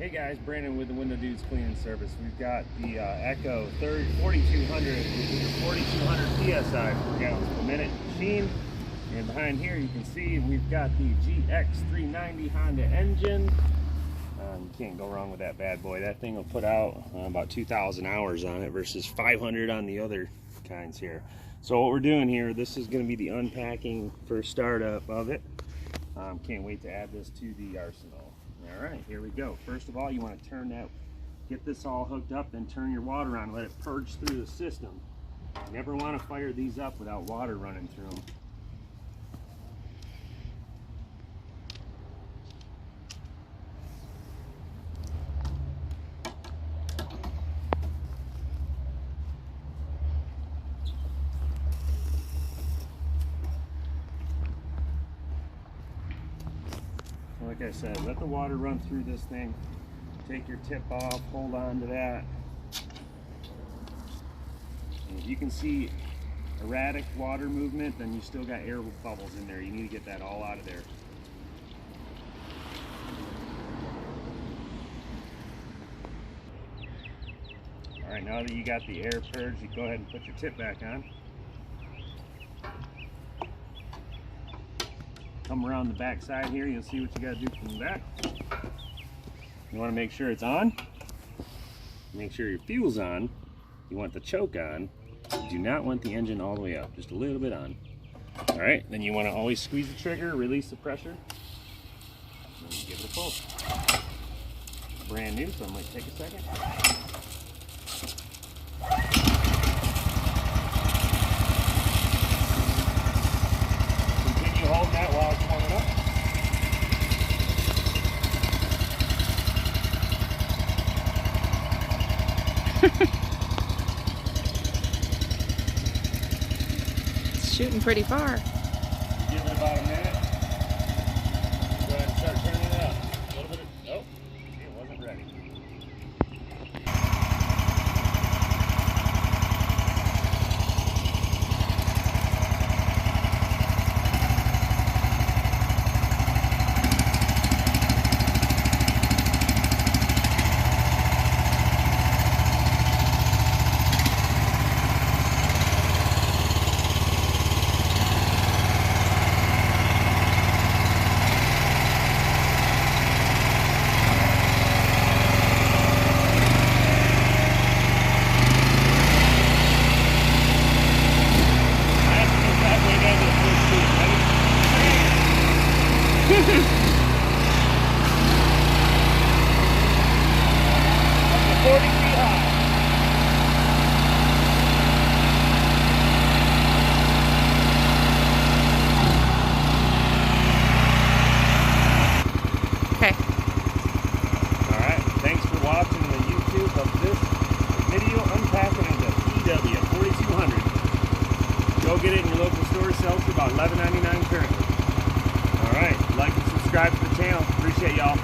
Hey guys, Brandon with the Window Dudes Cleaning Service. We've got the Echo 4200, which is a 4200 PSI per gallons per minute machine. And behind here you can see we've got the GX390 Honda engine. You can't go wrong with that bad boy. That thing will put out about 2,000 hours on it versus 500 on the other kinds here. So what we're doing here, this is going to be the unpacking for startup of it. Can't wait to add this to the arsenal. All right, here we go. First of all, you want to turn that, get this all hooked up, then turn your water on, let it purge through the system. You never want to fire these up without water running through them. Like I said, let the water run through this thing. Take your tip off, hold on to that. And if you can see erratic water movement, then you still got air bubbles in there. You need to get that all out of there. All right, now that you got the air purged, you go ahead and put your tip back on. Come around the back side here, you'll see what you got to do from the back. You want to make sure it's on. Make sure your fuel's on. You want the choke on. You do not want the engine all the way up, just a little bit on. All right, then you want to always squeeze the trigger, release the pressure, and then give it a pull. Brand new, so it might take a second. Hold that while it's warming up. It's shooting pretty far. Give it about a minute. Go ahead and start turning it up. A little bit of, oh, it wasn't ready. Okay. Alright, thanks for watching the YouTube of this video unpacking of the PW 4200. Go get it in your local store, sells for about $11.99 currently. Alright, like and subscribe to the channel. Appreciate y'all.